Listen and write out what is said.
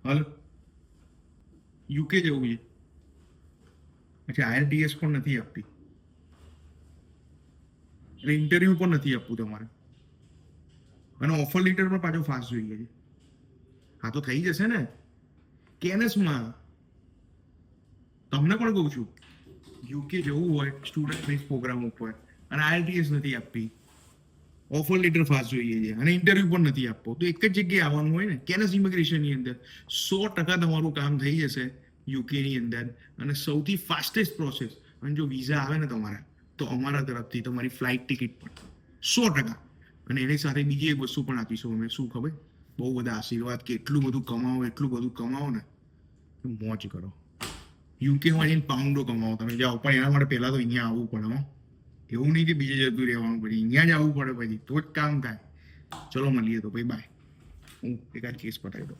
હાલ યુકે જવું છે, પછી IELTS પણ નથી આપતી, એટલે ઇન્ટરવ્યુ પણ નથી આપવું તમારે, અને ઓફર લેટર પણ પાછો ફાસ્ટ જોઈએ છે. હા તો થઈ જશે ને કેનેસમાં. તમને પણ કહું છું, યુકે જવું હોય સ્ટુડન્ટ બેઝ પ્રોગ્રામ ઉપર અને IELTS નથી આપતી, ઓફર લેટર ફાસ્ટ જોઈએ છે અને ઇન્ટરવ્યુ પણ નથી આપવો, તો એક જ જગ્યાએ આવવાનું હોય ને, કેનેસ ઇમિગ્રેશનની અંદર 100% તમારું કામ થઈ જશે યુકેની અંદર. અને સૌથી ફાસ્ટેસ્ટ પ્રોસેસ, અને જો વિઝા આવે ને તમારા, તો અમારા તરફથી તમારી ફ્લાઇટ ટિકિટ પણ 100%. અને એની સાથે બીજી એક વસ્તુ પણ આપીશું અમે, શું ખબર? બહુ બધા આશીર્વાદ કે એટલું બધું કમાવો ને મોજ કરો. યુકેમાં જઈને પાઉન્ડો કમાવો તમે જાઓ, પણ એના માટે પહેલા તો અહીંયા આવવું પડે હો. એવું નહીં કે બીજે જતું રહેવાનું, પછી અહીંયા જ આવવું પડે, પછી તો જ કામ થાય. ચલો મળીએ તો ભાઈ, બાય. હું એકાદ કેસ પતાવી દઉં.